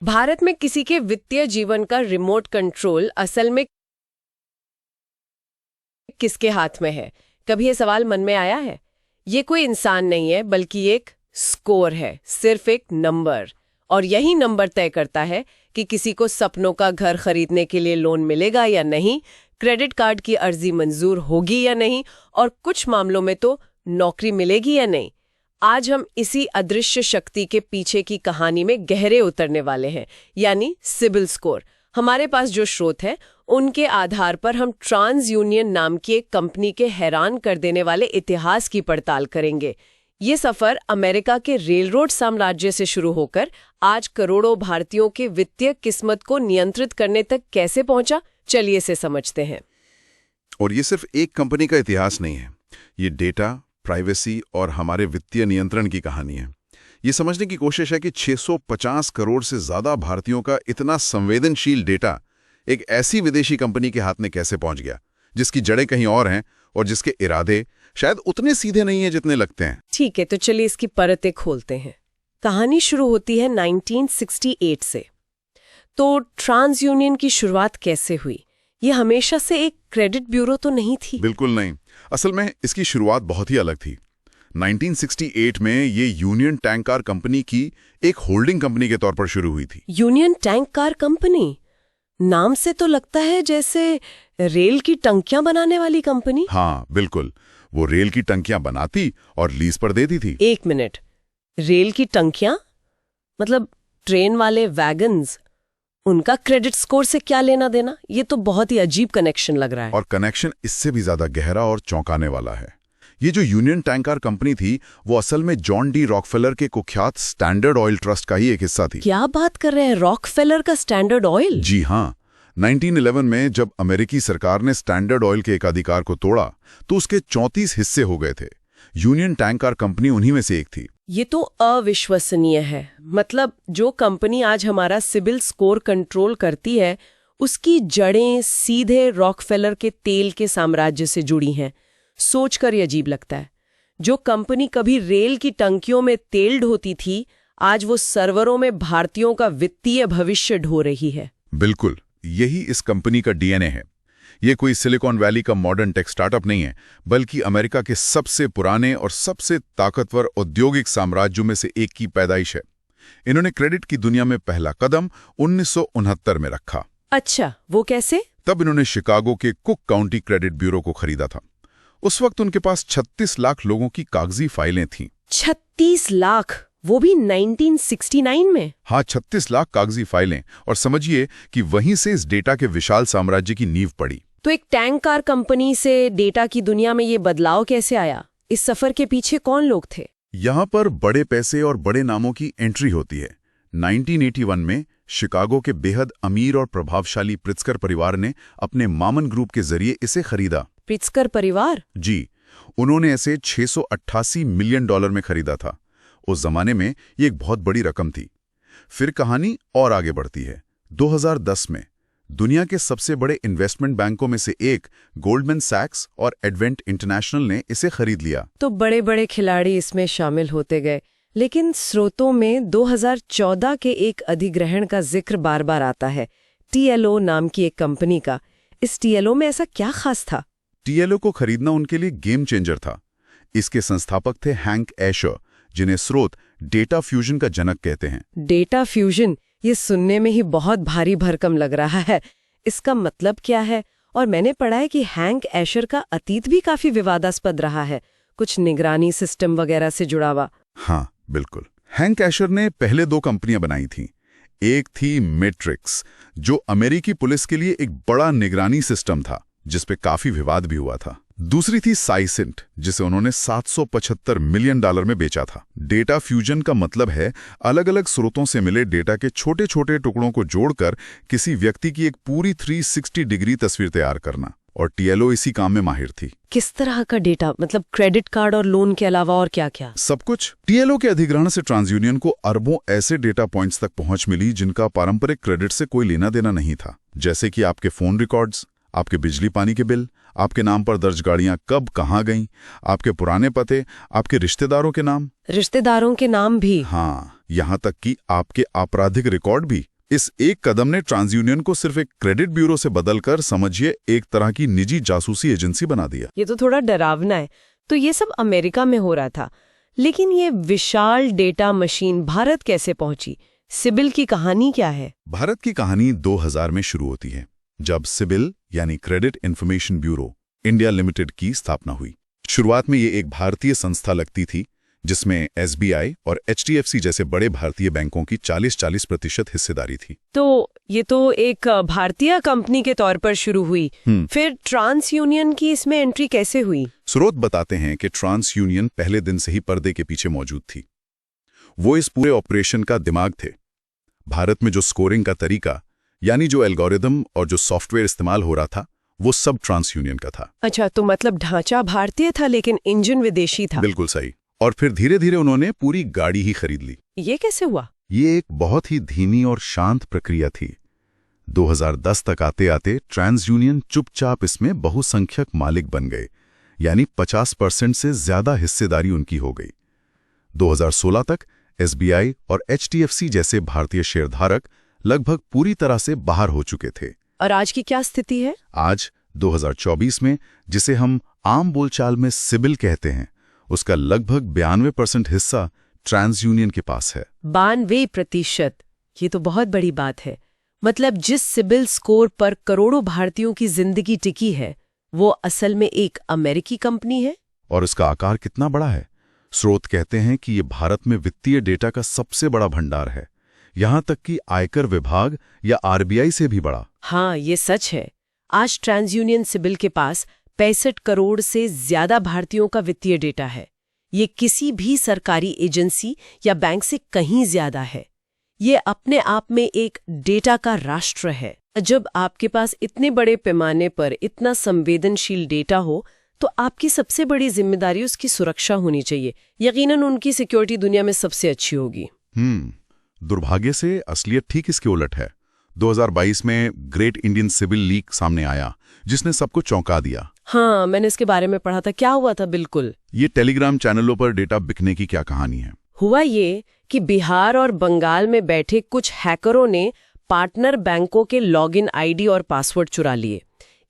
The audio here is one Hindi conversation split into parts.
भारत में किसी के वित्तीय जीवन का रिमोट कंट्रोल असल में किसके हाथ में है? कभी ये सवाल मन में आया है? ये कोई इंसान नहीं है बल्कि एक स्कोर है, सिर्फ एक नंबर। और यही नंबर तय करता है कि किसी को सपनों का घर खरीदने के लिए लोन मिलेगा या नहीं, क्रेडिट कार्ड की अर्जी मंजूर होगी या नहीं, और कुछ मामलों में तो नौकरी मिलेगी या नहीं। आज हम इसी अदृश्य शक्ति के पीछे की कहानी में गहरे उतरने वाले हैं, यानी सिबिल स्कोर। हमारे पास जो स्रोत है उनके आधार पर हम ट्रांस यूनियन नाम की एक कंपनी के हैरान कर देने वाले इतिहास की पड़ताल करेंगे। ये सफर अमेरिका के रेलरोड साम्राज्य से शुरू होकर आज करोड़ों भारतीयों के वित्तीय किस्मत को नियंत्रित करने तक कैसे पहुंचा, चलिए इसे समझते हैं। और ये सिर्फ एक कंपनी का इतिहास नहीं है, ये डेटा, प्राइवेसी और हमारे वित्तीय नियंत्रण की कहानी है। ये समझने की कोशिश है कि 650 करोड़ से ज्यादा भारतीयों का इतना संवेदनशील डेटा एक ऐसी विदेशी कंपनी के हाथ में कैसे पहुंच गया, जिसकी जड़ें कहीं और हैं और जिसके इरादे शायद उतने सीधे नहीं हैं जितने लगते हैं। ठीक है, तो चलिए इसकी परतें खोलते हैं। कहानी शुरू होती है 1968 से। तो ट्रांस यूनियन की शुरुआत कैसे हुई? ये हमेशा से एक क्रेडिट ब्यूरो तो नहीं थी। बिल्कुल नहीं। असल में इसकी शुरुआत बहुत ही अलग थी। 1968 में ये यूनियन टैंक कार कंपनी की एक होल्डिंग कंपनी के तौर पर शुरू हुई थी। Union tank car company? नाम से तो लगता है जैसे रेल की टंकियां बनाने वाली कंपनी। हाँ बिल्कुल, वो रेल की टंकियां बनाती और लीज पर देती थी। एक मिनट, रेल की टंकियां मतलब ट्रेन वाले वैगन्स, उनका क्रेडिट स्कोर से क्या लेना देना? ये तो बहुत ही अजीब कनेक्शन लग रहा है। और कनेक्शन इससे भी ज्यादा गहरा और चौंकाने वाला है। ये जो यूनियन टैंक कार कंपनी थी वो असल में जॉन डी रॉकफेलर के कुख्यात स्टैंडर्ड ऑयल ट्रस्ट का ही एक हिस्सा थी। क्या बात कर रहे हैं, रॉकफेलर का स्टैंडर्ड ऑयल? जी हाँ। 1911 में जब अमेरिकी सरकार ने स्टैंडर्ड ऑयल के एकाधिकार को तोड़ा तो उसके 34 हिस्से हो गए थे। यूनियन टैंक कार कंपनी उन्हीं में से एक थी। ये तो अविश्वसनीय है। मतलब जो कंपनी आज हमारा सिबिल स्कोर कंट्रोल करती है उसकी जड़ें सीधे रॉकफेलर के तेल के साम्राज्य से जुड़ी हैं। सोचकर ये अजीब लगता है। जो कंपनी कभी रेल की टंकियों में तेल ढोती थी, आज वो सर्वरों में भारतीयों का वित्तीय भविष्य ढो रही है। बिल्कुल, यही इस कंपनी का डीएनए है। ये कोई सिलिकॉन वैली का मॉडर्न टेक स्टार्टअप नहीं है, बल्कि अमेरिका के सबसे पुराने और सबसे ताकतवर औद्योगिक साम्राज्यों में से एक की पैदाइश है। इन्होंने क्रेडिट की दुनिया में पहला कदम 1969 में रखा। अच्छा, वो कैसे? तब इन्होंने शिकागो के कुक काउंटी क्रेडिट ब्यूरो को खरीदा था। उस वक्त उनके पास 36 लाख लोगों की कागजी फाइलें थीं। 36 लाख? वो भी 1969 में? हाँ, 36 लाख कागजी फाइलें। और समझिए कि वहीं से इस डेटा के विशाल साम्राज्य की नींव पड़ी। तो एक टैंक कार कंपनी से डेटा की दुनिया में ये बदलाव कैसे आया? इस सफर के पीछे कौन लोग थे? यहाँ पर बड़े पैसे और बड़े नामों की एंट्री होती है। 1981 में शिकागो के बेहद अमीर और प्रभावशाली प्रित्जकर परिवार ने अपने मामन ग्रुप के जरिए इसे खरीदा। प्रित्जकर परिवार? जी, उन्होंने इसे $688 मिलियन में खरीदा था। उस जमाने में ये एक बहुत बड़ी रकम थी। फिर कहानी और आगे बढ़ती है। 2010 में दुनिया के सबसे बड़े इन्वेस्टमेंट बैंकों में से एक गोल्डमैन सैक्स और एडवेंट इंटरनेशनल ने इसे खरीद लिया। तो बड़े बड़े खिलाड़ी इसमें शामिल होते गए। लेकिन स्रोतों में 2014 के एक अधिग्रहण का जिक्र बार बार आता है, TLO नाम की एक कंपनी का। इस TLO में ऐसा क्या खास था? TLO को खरीदना उनके लिए गेम चेंजर था। इसके संस्थापक थे हैंक एशर, जिन्हें स्रोत डेटा फ्यूजन का जनक कहते हैं। Data fusion? ये सुनने में ही बहुत भारी भरकम लग रहा है। इसका मतलब क्या है? और मैंने पढ़ा है कि हैंक एशर का अतीत भी काफी विवादास्पद रहा है, कुछ निगरानी सिस्टम वगैरह से जुड़ा हुआ। हाँ बिल्कुल। हैंक एशर ने पहले 2 कंपनियां बनाई थीं। एक थी मैट्रिक्स, जो अमेरिकी पुलिस के लिए एक बड़ा निगरानी सिस्टम था, जिसपे काफी विवाद भी हुआ था। दूसरी थी साइसेंट, जिसे उन्होंने $775 मिलियन में बेचा था। डेटा फ्यूजन का मतलब है अलग अलग स्रोतों से मिले डेटा के छोटे छोटे टुकड़ों को जोड़कर किसी व्यक्ति की एक पूरी 360 डिग्री तस्वीर तैयार करना। और TLO इसी काम में माहिर थी। किस तरह का डेटा? मतलब क्रेडिट कार्ड और लोन के अलावा और क्या क्या? सब कुछ। TLO के अधिग्रहण से ट्रांस यूनियन को अरबों ऐसे डेटा पॉइंट्स तक पहुंच मिली जिनका पारंपरिक क्रेडिट से कोई लेना देना नहीं था। जैसे कि आपके फोन रिकॉर्ड्स, आपके बिजली पानी के बिल, आपके नाम पर दर्ज गाड़ियां कब कहाँ गईं, आपके पुराने पते, आपके रिश्तेदारों के नाम। रिश्तेदारों के नाम भी? हाँ, यहाँ तक कि आपके आपराधिक रिकॉर्ड भी। इस एक कदम ने ट्रांसयूनियन को सिर्फ एक क्रेडिट ब्यूरो से बदलकर समझिए एक तरह की निजी जासूसी एजेंसी बना दिया। ये तो थोड़ा डरावना है। तो ये सब अमेरिका में हो रहा था, लेकिन ये विशाल डेटा मशीन भारत कैसे पहुंची? सिबिल की कहानी क्या है? भारत की कहानी 2000 में शुरू होती है, जब सिबिल यानी credit information bureau India limited की स्थापना हुई। शुरुआत में ये एक भारतीय संस्था लगती थी, जिसमें SBI और HDFC जैसे बड़े भारतीय बैंकों की 40% हिस्सेदारी थी। तो ये तो एक भारतीय कंपनी के तौर पर शुरू हुई। फिर ट्रांस यूनियन की इसमें एंट्री कैसे हुई? स्रोत बताते हैं कि ट्रांस यूनियन पहले दिन से ही पर्दे के पीछे मौजूद थी। वो इस पूरे ऑपरेशन का दिमाग थे। भारत में जो स्कोरिंग का तरीका, यानी जो एल्गोरिदम और जो सॉफ्टवेयर इस्तेमाल हो रहा था, वो सब ट्रांस यूनियन का था। अच्छा, तो मतलब ढांचा भारतीय था लेकिन इंजन विदेशी था। बिल्कुल सही। और फिर धीरे धीरे उन्होंने पूरी गाड़ी ही खरीद ली। ये कैसे हुआ? ये एक बहुत ही धीमी और शांत प्रक्रिया थी। 2010 तक आते आते ट्रांस यूनियन चुपचाप इसमें बहुसंख्यक मालिक बन गए, यानी 50% से ज्यादा हिस्सेदारी उनकी हो गई। 2016 तक SBI और HDFC जैसे भारतीय शेयरधारक लगभग पूरी तरह से बाहर हो चुके थे। और आज की क्या स्थिति है? आज 2024 में, जिसे हम आम बोलचाल में सिबिल कहते हैं, उसका लगभग 92% हिस्सा ट्रांस यूनियन के पास है। 92%? ये तो बहुत बड़ी बात है। मतलब जिस सिबिल स्कोर पर करोड़ों भारतीयों की जिंदगी टिकी है, वो असल में एक अमेरिकी कंपनी है। और उसका आकार कितना बड़ा है? स्रोत कहते हैं कि ये भारत में वित्तीय डेटा का सबसे बड़ा भंडार है, यहां तक कि आयकर विभाग या RBI से भी बड़ा। हाँ, ये सच है। आज ट्रांस यूनियन सिबिल के पास 65 करोड़ से ज्यादा भारतीयों का वित्तीय डेटा है। ये किसी भी सरकारी एजेंसी या बैंक से कहीं ज्यादा है। ये अपने आप में एक डेटा का राष्ट्र है। जब आपके पास इतने बड़े पैमाने पर इतना संवेदनशील डेटा हो, तो आपकी सबसे बड़ी जिम्मेदारी उसकी सुरक्षा होनी चाहिए। यकीनन उनकी सिक्योरिटी दुनिया में सबसे अच्छी होगी। दुर्भाग्य से असलियत ठीक इसके उलट है। 2022 में ग्रेट इंडियन सिबिल लीक सामने आया, जिसने सबको चौंका दिया। हाँ, मैंने इसके बारे में पढ़ा था। क्या हुआ था? बिल्कुल, ये टेलीग्राम चैनलों पर डेटा बिकने की क्या कहानी है? हुआ ये कि बिहार और बंगाल में बैठे कुछ हैकरों ने पार्टनर बैंकों के लॉगिन ID और पासवर्ड चुरा लिए।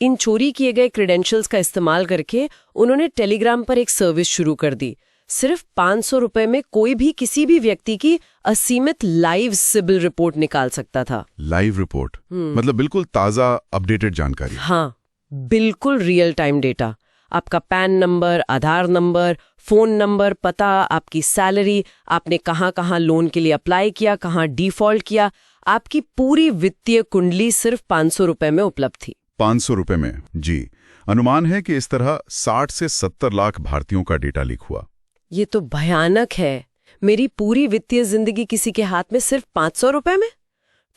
इन चोरी किए गए क्रेडेंशियल्स का इस्तेमाल करके उन्होंने टेलीग्राम पर एक सर्विस शुरू कर दी। सिर्फ 500 रुपए में कोई भी किसी भी व्यक्ति की असीमित लाइव सिबिल रिपोर्ट निकाल सकता था। लाइव रिपोर्ट मतलब बिल्कुल ताजा अपडेटेड जानकारी। हाँ, बिल्कुल रियल टाइम डेटा। आपका पैन नंबर, आधार नंबर, फोन नंबर, पता, आपकी सैलरी, आपने कहाँ लोन के लिए अप्लाई किया, कहाँ डिफॉल्ट किया, आपकी पूरी वित्तीय कुंडली सिर्फ 500 रुपए में उपलब्ध थी। 500 रुपए में? जी। अनुमान है कि इस तरह 60 से 70 लाख भारतीयों का डेटा लीक हुआ। ये तो भयानक है। मेरी पूरी वित्तीय जिंदगी किसी के हाथ में सिर्फ 500 रुपए में।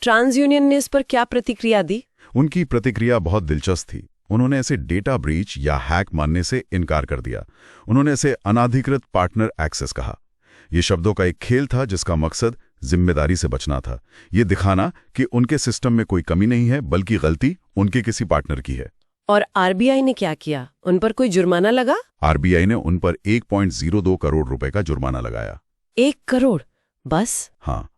ट्रांस यूनियन ने इस पर क्या प्रतिक्रिया दी? उनकी प्रतिक्रिया बहुत दिलचस्प थी। उन्होंने इसे डेटा ब्रीच या हैक मानने से इनकार कर दिया। उन्होंने इसे अनाधिकृत पार्टनर एक्सेस कहा। ये शब्दों का एक खेल था जिसका मकसद जिम्मेदारी से बचना था। ये दिखाना कि उनके सिस्टम में कोई कमी नहीं है, बल्कि गलती उनके किसी पार्टनर की है। और RBI ने क्या किया? उन पर कोई जुर्माना लगा? RBI ने उन पर 1.02 करोड़ रुपए का जुर्माना लगाया। 1 करोड़ बस? हाँ,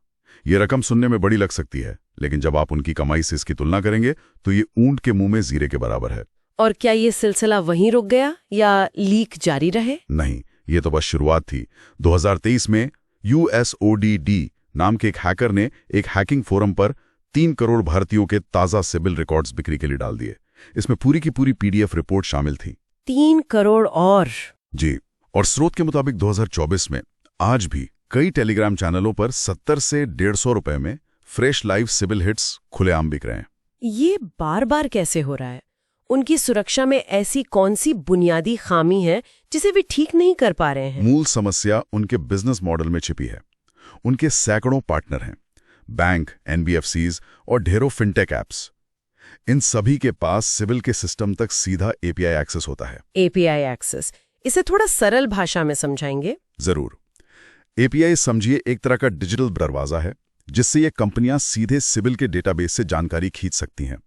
ये रकम सुनने में बड़ी लग सकती है, लेकिन जब आप उनकी कमाई से इसकी तुलना करेंगे तो ये ऊंट के मुंह में जीरे के बराबर है। और क्या ये सिलसिला वहीं रुक गया या लीक जारी रहे? नहीं, ये तो बस शुरुआत थी। 2023 में USODD नाम के एक हैकर ने एक हैकिंग फोरम पर 3 करोड़ भारतीयों के ताजा सिबिल रिकॉर्ड्स बिक्री के लिए डाल दिए। इसमें पूरी की पूरी PDF रिपोर्ट शामिल थी। 3 करोड़ और? जी। और स्रोत के मुताबिक 2024 में आज भी कई टेलीग्राम चैनलों पर 70 से 150 रुपए में फ्रेश लाइव सिबिल हिट्स खुलेआम बिक रहे हैं। ये बार बार कैसे हो रहा है? उनकी सुरक्षा में ऐसी कौन सी बुनियादी खामी है जिसे वे ठीक नहीं कर पा रहे हैं? मूल समस्या उनके बिजनेस मॉडल में छिपी है। उनके सैकड़ों पार्टनर हैं, बैंक, NBFCs और ढेरों फिनटेक ऐप्स। इन सभी के पास सिबिल के सिस्टम तक सीधा API एक्सेस होता है। API एक्सेस, इसे थोड़ा सरल भाषा में समझाएंगे? जरूर। API समझिए एक तरह का डिजिटल दरवाजा है, जिससे ये कंपनियां सीधे सिबिल के डेटाबेस से जानकारी खींच सकती हैं।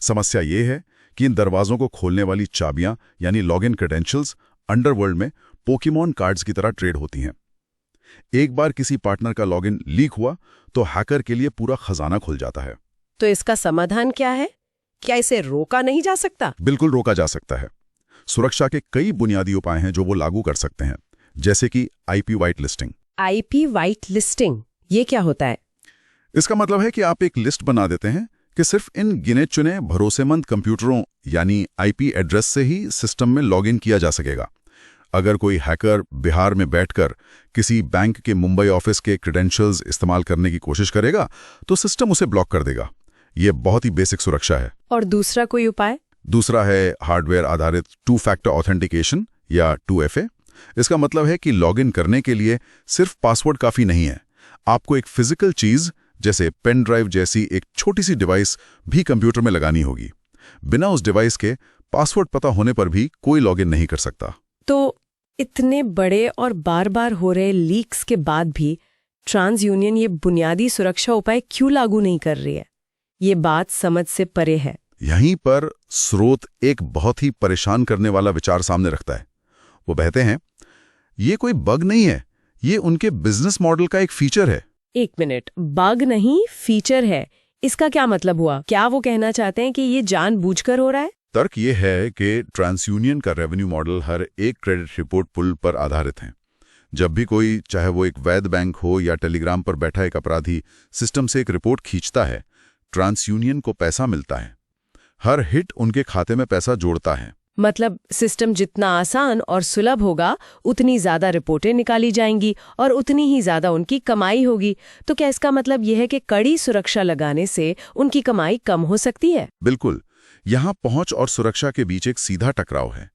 समस्या ये है कि इन दरवाजों को खोलने वाली चाबियां यानी लॉगिन क्रेडेंशियल्स अंडरवर्ल्ड में पोकेमॉन कार्ड्स की तरह ट्रेड होती हैं। एक बार किसी पार्टनर का लॉगिन लीक हुआ तो हैकर के लिए पूरा खजाना खुल जाता है। तो इसका समाधान क्या है? क्या इसे रोका नहीं जा सकता? बिल्कुल रोका जा सकता है। सुरक्षा के कई बुनियादी उपाय हैं जो वो लागू कर सकते हैं, जैसे कि IP white listing. IP white listing, ये क्या होता है? इसका मतलब है कि आप एक लिस्ट बना देते हैं कि सिर्फ इन गिने चुने भरोसेमंद कंप्यूटरों यानी आईपी एड्रेस से ही सिस्टम में लॉगिन किया जा सकेगा। अगर कोई हैकर बिहार में बैठकर किसी बैंक के मुंबई ऑफिस के क्रेडेंशियल्स इस्तेमाल करने की कोशिश करेगा तो सिस्टम उसे ब्लॉक कर देगा। ये बहुत ही बेसिक सुरक्षा है। और दूसरा कोई उपाय? दूसरा है हार्डवेयर आधारित 2 फैक्टर ऑथेंटिकेशन या 2FA। इसका मतलब है कि लॉगिन करने के लिए सिर्फ पासवर्ड काफी नहीं है, आपको एक फिजिकल चीज जैसे पेन ड्राइव जैसी एक छोटी सी डिवाइस भी कंप्यूटर में लगानी होगी। बिना उस डिवाइस के पासवर्ड पता होने पर भी कोई लॉगिन नहीं कर सकता। तो इतने बड़े और बार बार हो रहे लीक्स के बाद भी ट्रांसयूनियन ये बुनियादी सुरक्षा उपाय क्यों लागू नहीं कर रही है? ये बात समझ से परे है। यहीं पर स्रोत एक बहुत ही परेशान करने वाला विचार सामने रखता है। वो कहते हैं ये कोई बग नहीं है, ये उनके बिजनेस मॉडल का एक फीचर है। एक मिनट, बग नहीं फीचर है, इसका क्या मतलब हुआ? क्या वो कहना चाहते हैं कि ये जानबूझकर हो रहा है? तर्क ये है कि ट्रांसयूनियन का रेवेन्यू मॉडल हर एक क्रेडिट रिपोर्ट पुल पर आधारित है। जब भी कोई, चाहे वो एक वैध बैंक हो या टेलीग्राम पर बैठा एक अपराधी, सिस्टम से एक रिपोर्ट खींचता है, ट्रांसयूनियन को पैसा मिलता है। हर हिट उनके खाते में पैसा जोड़ता है। मतलब सिस्टम जितना आसान और सुलभ होगा उतनी ज्यादा रिपोर्टें निकाली जाएंगी और उतनी ही ज्यादा उनकी कमाई होगी। तो क्या इसका मतलब यह है कि कड़ी सुरक्षा लगाने से उनकी कमाई कम हो सकती है? बिल्कुल। यहां पहुंच और सुरक्षा के बीच एक सीधा टकराव है।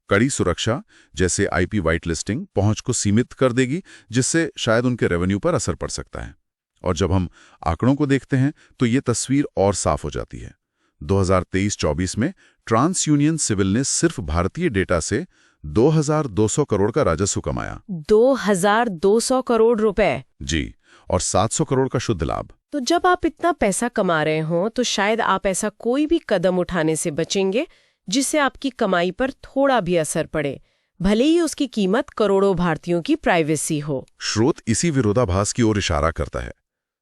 कड़ी सुरक्षा जैसे आईपी वाइट लिस्टिंग पहुंच को सीमित कर देगी, जिससे शायद उनके रेवेन्यू पर असर पड़ सकता है। और जब हम आंकड़ों को देखते हैं तो ये तस्वीर और साफ हो जाती है। 2023-24 में ट्रांसयूनियन सिविल ने सिर्फ भारतीय डेटा से 2200 करोड़ का राजस्व कमाया। 2200 करोड़ रुपए? जी, और 700 करोड़ का शुद्ध लाभ। तो जब आप इतना पैसा कमा रहे हो तो शायद आप ऐसा कोई भी कदम उठाने से बचेंगे जिससे आपकी कमाई पर थोड़ा भी असर पड़े, भले ही उसकी कीमत करोड़ों भारतीयों की प्राइवेसी हो। स्रोत इसी विरोधाभास की ओर इशारा करता है।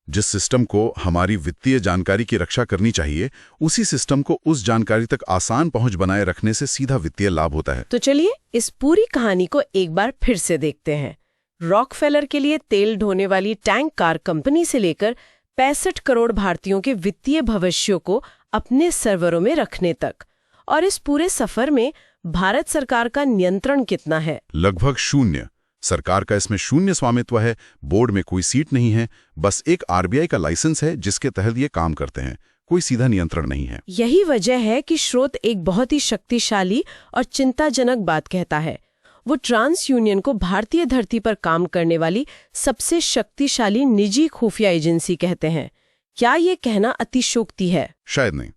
जिस सिस्टम को हमारी वित्तीय जानकारी की रक्षा करनी चाहिए, उसी सिस्टम को उस जानकारी तक आसान पहुंच बनाए रखने से सीधा वित्तीय लाभ होता है। तो चलिए इस पूरी कहानी को एक बार फिर से देखते हैं। रॉकफेलर के लिए तेल ढोने वाली टैंक कार कंपनी से लेकर 65 करोड़ भारतीयों के वित्तीय भविष्यों को अपने सर्वरों में रखने तक। और इस पूरे सफर में भारत सरकार का नियंत्रण कितना है? लगभग शून्य। सरकार का इसमें शून्य स्वामित्व है। बोर्ड में कोई सीट नहीं है, बस एक आरबीआई का लाइसेंस है जिसके तहत ये काम करते हैं। कोई सीधा नियंत्रण नहीं है। यही वजह है कि स्रोत एक बहुत ही शक्तिशाली और चिंताजनक बात कहता है। वो ट्रांसयूनियन को भारतीय धरती पर काम करने वाली सबसे शक्तिशाली निजी खुफिया एजेंसी कहते हैं। क्या ये कहना अतिशयोक्ति है? शायद नहीं।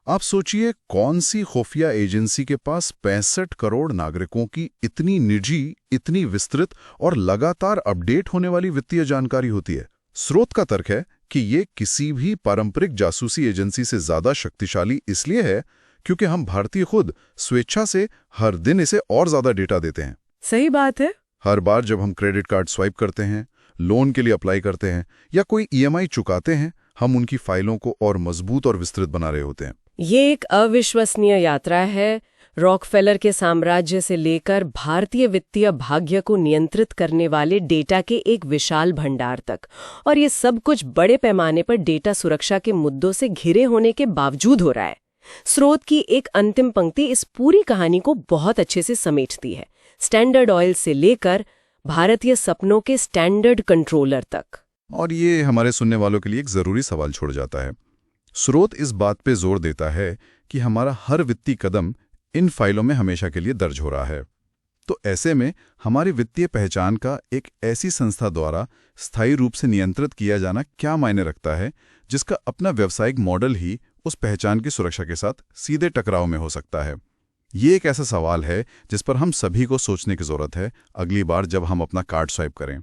आप सोचिए, कौन सी खुफिया एजेंसी के पास 65 करोड़ नागरिकों की इतनी निजी, इतनी विस्तृत और लगातार अपडेट होने वाली वित्तीय जानकारी होती है? स्रोत का तर्क है कि ये किसी भी पारंपरिक जासूसी एजेंसी से ज्यादा शक्तिशाली इसलिए है क्योंकि हम भारतीय खुद स्वेच्छा से हर दिन इसे और ज्यादा डेटा देते हैं। सही बात है। हर बार जब हम क्रेडिट कार्ड स्वाइप करते हैं, लोन के लिए अप्लाई करते हैं या कोई ईएमआई चुकाते हैं, हम उनकी फाइलों को और मजबूत और विस्तृत बना रहे होते हैं। ये एक अविश्वसनीय यात्रा है, रॉकफेलर के साम्राज्य से लेकर भारतीय वित्तीय भाग्य को नियंत्रित करने वाले डेटा के एक विशाल भंडार तक। और ये सब कुछ बड़े पैमाने पर डेटा सुरक्षा के मुद्दों से घिरे होने के बावजूद हो रहा है। स्रोत की एक अंतिम पंक्ति इस पूरी कहानी को बहुत अच्छे से समेटती है, स्टैंडर्ड ऑयल से लेकर भारतीय सपनों के स्टैंडर्ड कंट्रोलर तक। और ये हमारे सुनने वालों के लिए एक जरूरी सवाल छोड़ जाता है। स्रोत इस बात पे जोर देता है कि हमारा हर वित्तीय कदम इन फाइलों में हमेशा के लिए दर्ज हो रहा है। तो ऐसे में हमारी वित्तीय पहचान का एक ऐसी संस्था द्वारा स्थायी रूप से नियंत्रित किया जाना क्या मायने रखता है, जिसका अपना व्यावसायिक मॉडल ही उस पहचान की सुरक्षा के साथ सीधे टकराव में हो सकता है। ये एक ऐसा सवाल है जिस पर हम सभी को सोचने की जरूरत है अगली बार जब हम अपना कार्ड स्वाइप करें।